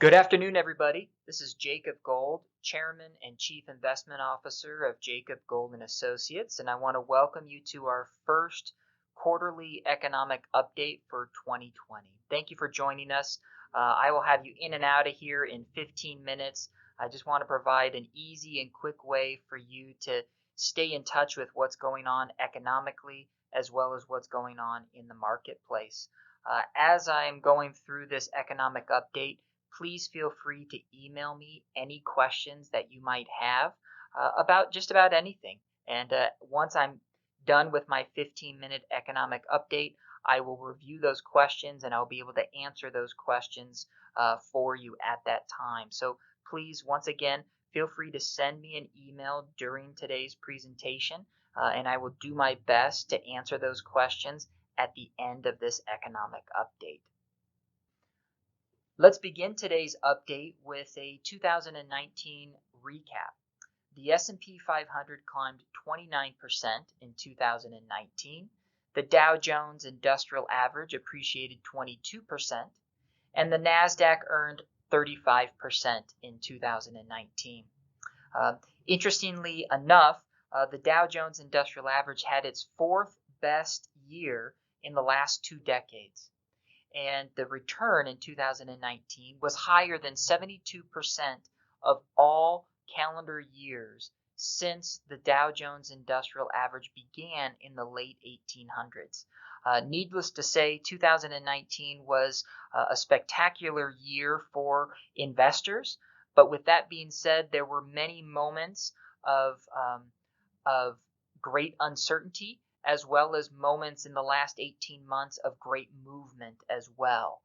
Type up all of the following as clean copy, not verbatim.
Good afternoon, everybody. This is Jacob Gold, Chairman and Chief Investment Officer of Jacob Gold and Associates, and I want to welcome you to our first quarterly economic update for 2020. Thank you for joining us. I will have you in and out of here in 15 minutes. I just want to provide an easy and quick way for you to stay in touch with what's going on economically as well as what's going on in the marketplace. As I'm going through this economic update, please feel free to email me any questions that you might have about just about anything. And once I'm done with my 15-minute economic update, I will review those questions and I'll be able to answer those questions for you at that time. So please, once again, feel free to send me an email during today's presentation, and I will do my best to answer those questions at the end of this economic update. Let's begin today's update with a 2019 recap. The S&P 500 climbed 29% in 2019. The Dow Jones Industrial Average appreciated 22%, and the Nasdaq earned 35% in 2019. Interestingly enough, the Dow Jones Industrial Average had its fourth best year in the last 2 decades. And the return in 2019 was higher than 72% of all calendar years since the Dow Jones Industrial Average began in the late 1800s. Needless to say, 2019 was a spectacular year for investors. But with that being said, there were many moments of great uncertainty, as well as moments in the last 18 months of great movement as well.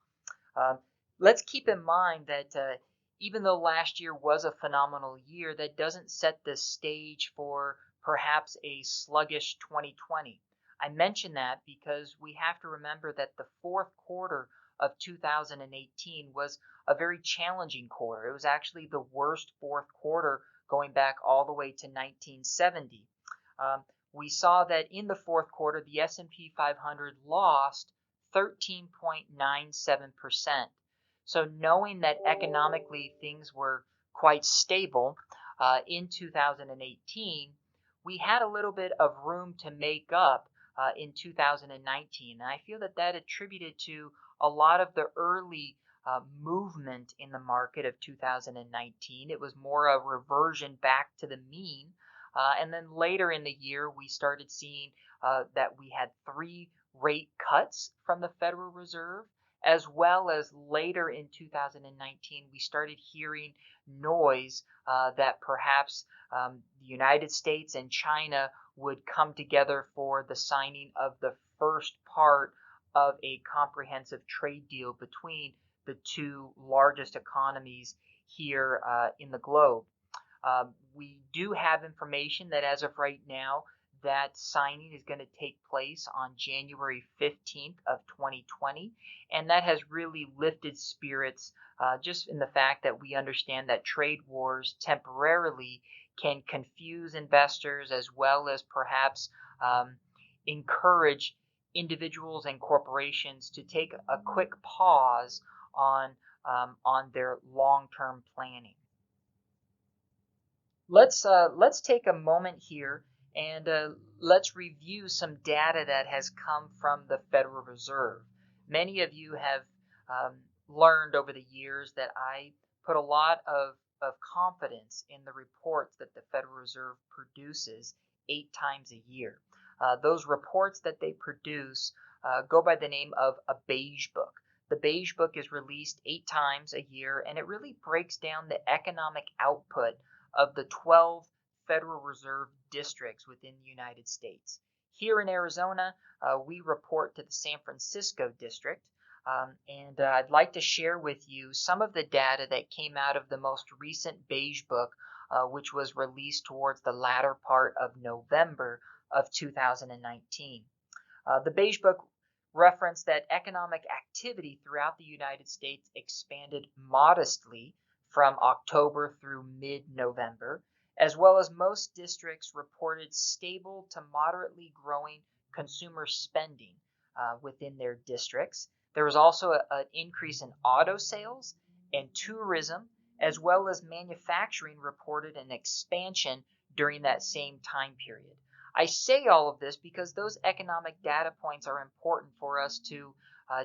Let's keep in mind that even though last year was a phenomenal year, that doesn't set the stage for perhaps a sluggish 2020. I mention that because we have to remember that the fourth quarter of 2018 was a very challenging quarter. It was actually the worst fourth quarter going back all the way to 1970. We saw that in the fourth quarter, the S&P 500 lost 13.97%. So knowing that economically things were quite stable in 2018, we had a little bit of room to make up in 2019. And I feel that that attributed to a lot of the early movement in the market of 2019. It was more a reversion back to the mean. And then later in the year, we started seeing that we had 3 rate cuts from the Federal Reserve, as well as later in 2019, we started hearing noise that perhaps the United States and China would come together for the signing of the first part of a comprehensive trade deal between the 2 largest economies here in the globe. We do have information that as of right now, that signing is going to take place on January 15th of 2020, and that has really lifted spirits just in the fact that we understand that trade wars temporarily can confuse investors as well as perhaps encourage individuals and corporations to take a quick pause on their long-term planning. Let's take a moment here and let's review some data that has come from the Federal Reserve. Many of you have learned over the years that I put a lot of confidence in the reports that the Federal Reserve produces 8 times a year. Those reports that they produce go by the name of a beige book. The beige book is released 8 times a year, and it really breaks down the economic output of the 12 Federal Reserve districts within the United States. Here in Arizona, we report to the San Francisco district, and I'd like to share with you some of the data that came out of the most recent beige book, which was released towards the latter part of November of 2019. The beige book referenced that economic activity throughout the United States expanded modestly from October through mid-November, as well as most districts reported stable to moderately growing consumer spending within their districts. There was also an increase in auto sales and tourism, as well as manufacturing, reported an expansion during that same time period. I say all of this because those economic data points are important for us to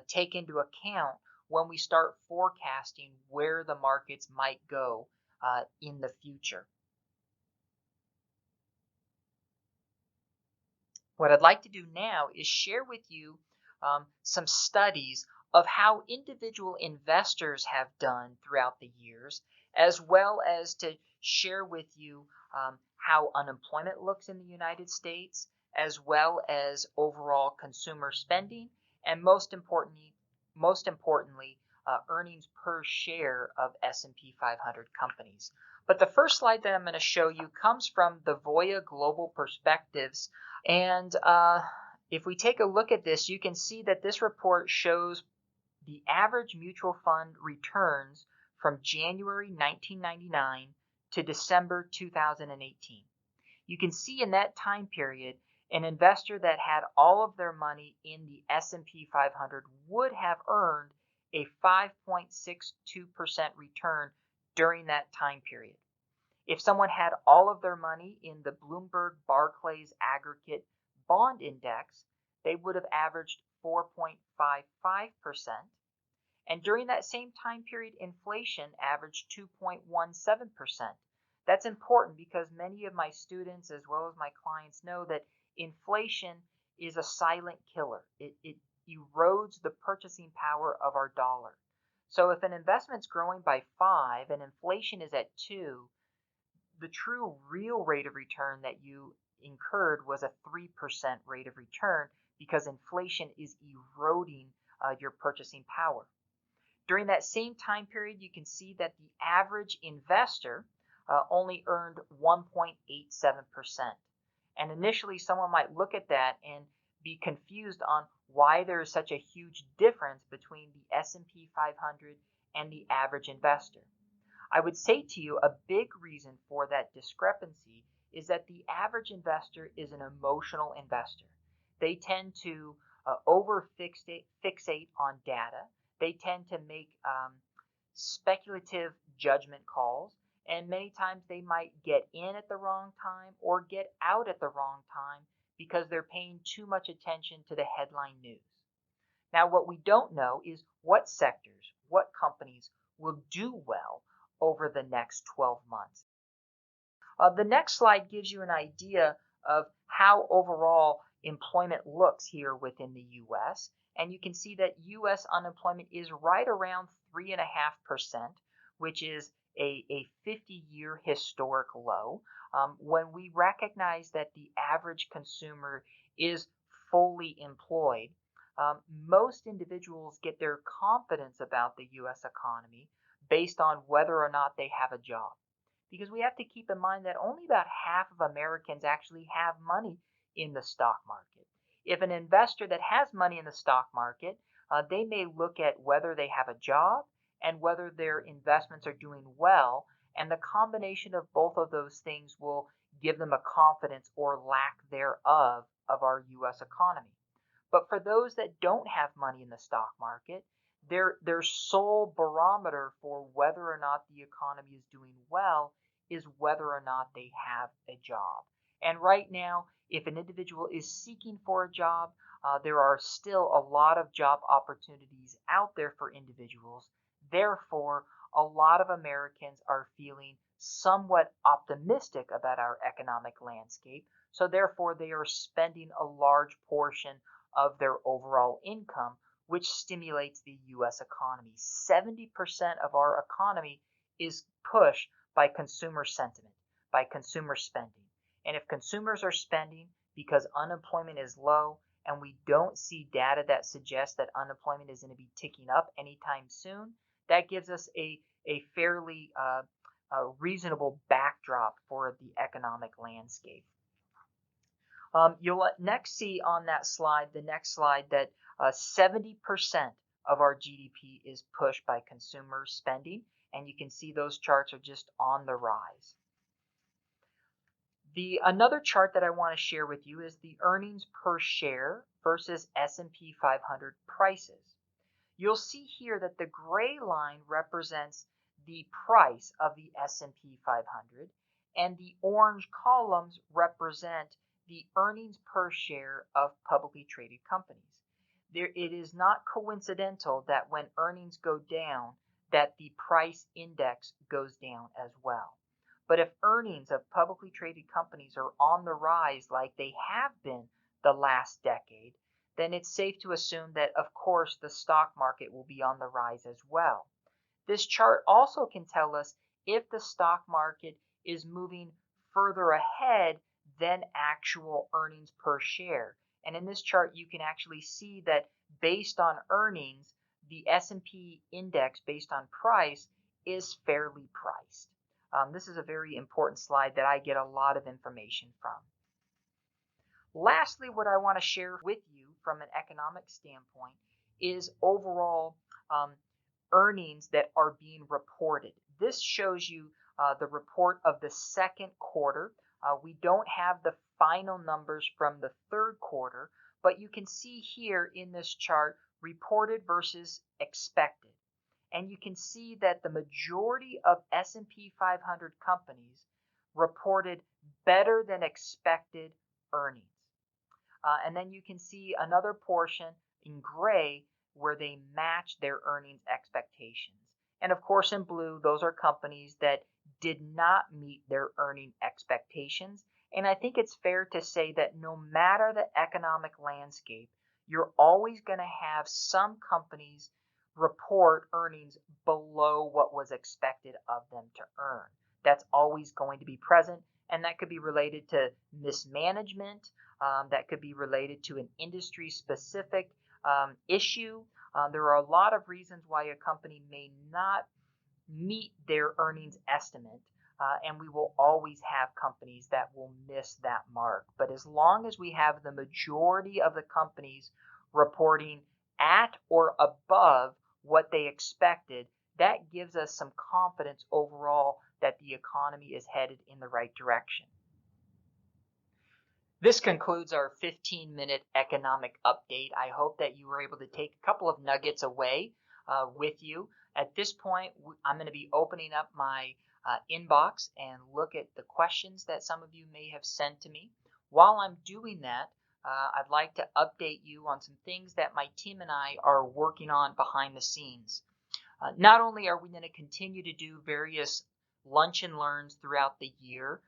take into account when we start forecasting where the markets might go in the future. What I'd like to do now is share with you some studies of how individual investors have done throughout the years, as well as to share with you how unemployment looks in the United States, as well as overall consumer spending, and most importantly, earnings per share of S&P 500 companies. But the first slide that I'm going to show you comes from the Voya Global Perspectives. And if we take a look at this, you can see that this report shows the average mutual fund returns from January 1999 to December 2018. You can see in that time period, an investor that had all of their money in the S&P 500 would have earned a 5.62% return during that time period. If someone had all of their money in the Bloomberg Barclays Aggregate Bond Index, they would have averaged 4.55%. And during that same time period, inflation averaged 2.17%. That's important because many of my students, as well as my clients, know that inflation is a silent killer. It erodes the purchasing power of our dollar. So if an investment's growing by 5 and inflation is at 2, the true real rate of return that you incurred was a 3% rate of return because inflation is eroding your purchasing power. During that same time period, you can see that the average investor only earned 1.87%. And initially, someone might look at that and be confused on why there is such a huge difference between the S&P 500 and the average investor. I would say to you a big reason for that discrepancy is that the average investor is an emotional investor. They tend to fixate on data. They tend to make speculative judgment calls, and many times they might get in at the wrong time or get out at the wrong time because they're paying too much attention to the headline news. Now, what we don't know is what sectors, what companies will do well over the next 12 months. The next slide gives you an idea of how overall employment looks here within the U.S. And you can see that U.S. unemployment is right around 3.5%, which is a 50-year historic low. When we recognize that the average consumer is fully employed, most individuals get their confidence about the U.S. economy based on whether or not they have a job. Because we have to keep in mind that only about half of Americans actually have money in the stock market. If an investor that has money in the stock market, they may look at whether they have a job and whether their investments are doing well, and the combination of both of those things will give them a confidence or lack thereof of our U.S. economy. But for those that don't have money in the stock market, their sole barometer for whether or not the economy is doing well is whether or not they have a job. And right now, if an individual is seeking for a job, there are still a lot of job opportunities out there for individuals. Therefore, a lot of Americans are feeling somewhat optimistic about our economic landscape. So therefore, they are spending a large portion of their overall income, which stimulates the U.S. economy. 70% of our economy is pushed by consumer sentiment, by consumer spending. And if consumers are spending because unemployment is low, and we don't see data that suggests that unemployment is going to be ticking up anytime soon, that gives us a fairly reasonable backdrop for the economic landscape. You'll next see on that slide, the next slide, that 70% of our GDP is pushed by consumer spending, and you can see those charts are just on the rise. Another chart that I want to share with you is the earnings per share versus S&P 500 prices. you'll see here that the gray line represents the price of the S&P 500, and the orange columns represent the earnings per share of publicly traded companies. It is not coincidental that when earnings go down, that the price index goes down as well. But if earnings of publicly traded companies are on the rise like they have been the last decade, then it's safe to assume that, of course, the stock market will be on the rise as well. This chart also can tell us if the stock market is moving further ahead than actual earnings per share. And in this chart, you can actually see that based on earnings, the S&P index based on price is fairly priced. This is a very important slide that I get a lot of information from. Lastly, what I want to share with you from an economic standpoint is overall earnings that are being reported. This shows you the report of the second quarter. We don't have the final numbers from the third quarter, but you can see here in this chart reported versus expected. And you can see that the majority of S&P 500 companies reported better than expected earnings. And then you can see another portion in gray where they match their earnings expectations. And of course, in blue, those are companies that did not meet their earning expectations. And I think it's fair to say that no matter the economic landscape, you're always going to have some companies report earnings below what was expected of them to earn. That's always going to be present, and that could be related to mismanagement. That could be related to an industry-specific issue. There are a lot of reasons why a company may not meet their earnings estimate, and we will always have companies that will miss that mark. But as long as we have the majority of the companies reporting at or above what they expected, that gives us some confidence overall that the economy is headed in the right direction. This concludes our 15-minute economic update. I hope that you were able to take a couple of nuggets away with you. At this point, I'm going to be opening up my inbox and look at the questions that some of you may have sent to me. While I'm doing that, I'd like to update you on some things that my team and I are working on behind the scenes. Not only are we going to continue to do various lunch and learns throughout the year,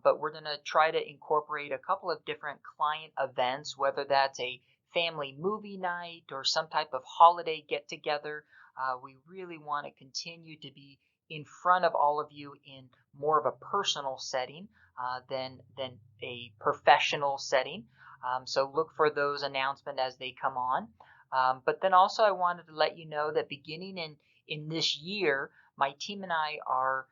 but we're going to try to incorporate a couple of different client events, whether that's a family movie night or some type of holiday get-together. We really want to continue to be in front of all of you in more of a personal setting than a professional setting. So look for those announcements as they come on. But then also I wanted to let you know that beginning in this year, my team and I are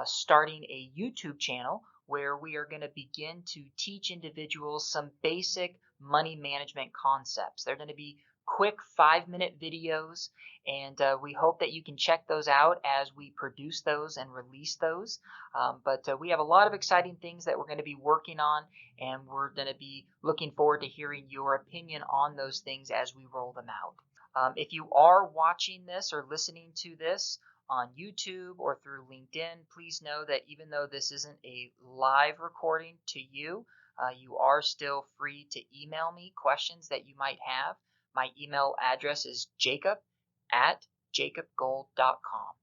starting a YouTube channel where we are going to begin to teach individuals some basic money management concepts. They're going to be quick 5-minute videos, and we hope that you can check those out as we produce those and release those. But we have a lot of exciting things that we're going to be working on, and we're going to be looking forward to hearing your opinion on those things as we roll them out. If you are watching this or listening to this on YouTube or through LinkedIn, please know that even though this isn't a live recording to you, you are still free to email me questions that you might have. My email address is jacob@jacobgold.com.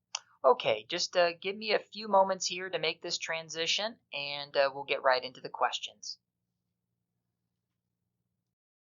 Okay, just give me a few moments here to make this transition, and we'll get right into the questions.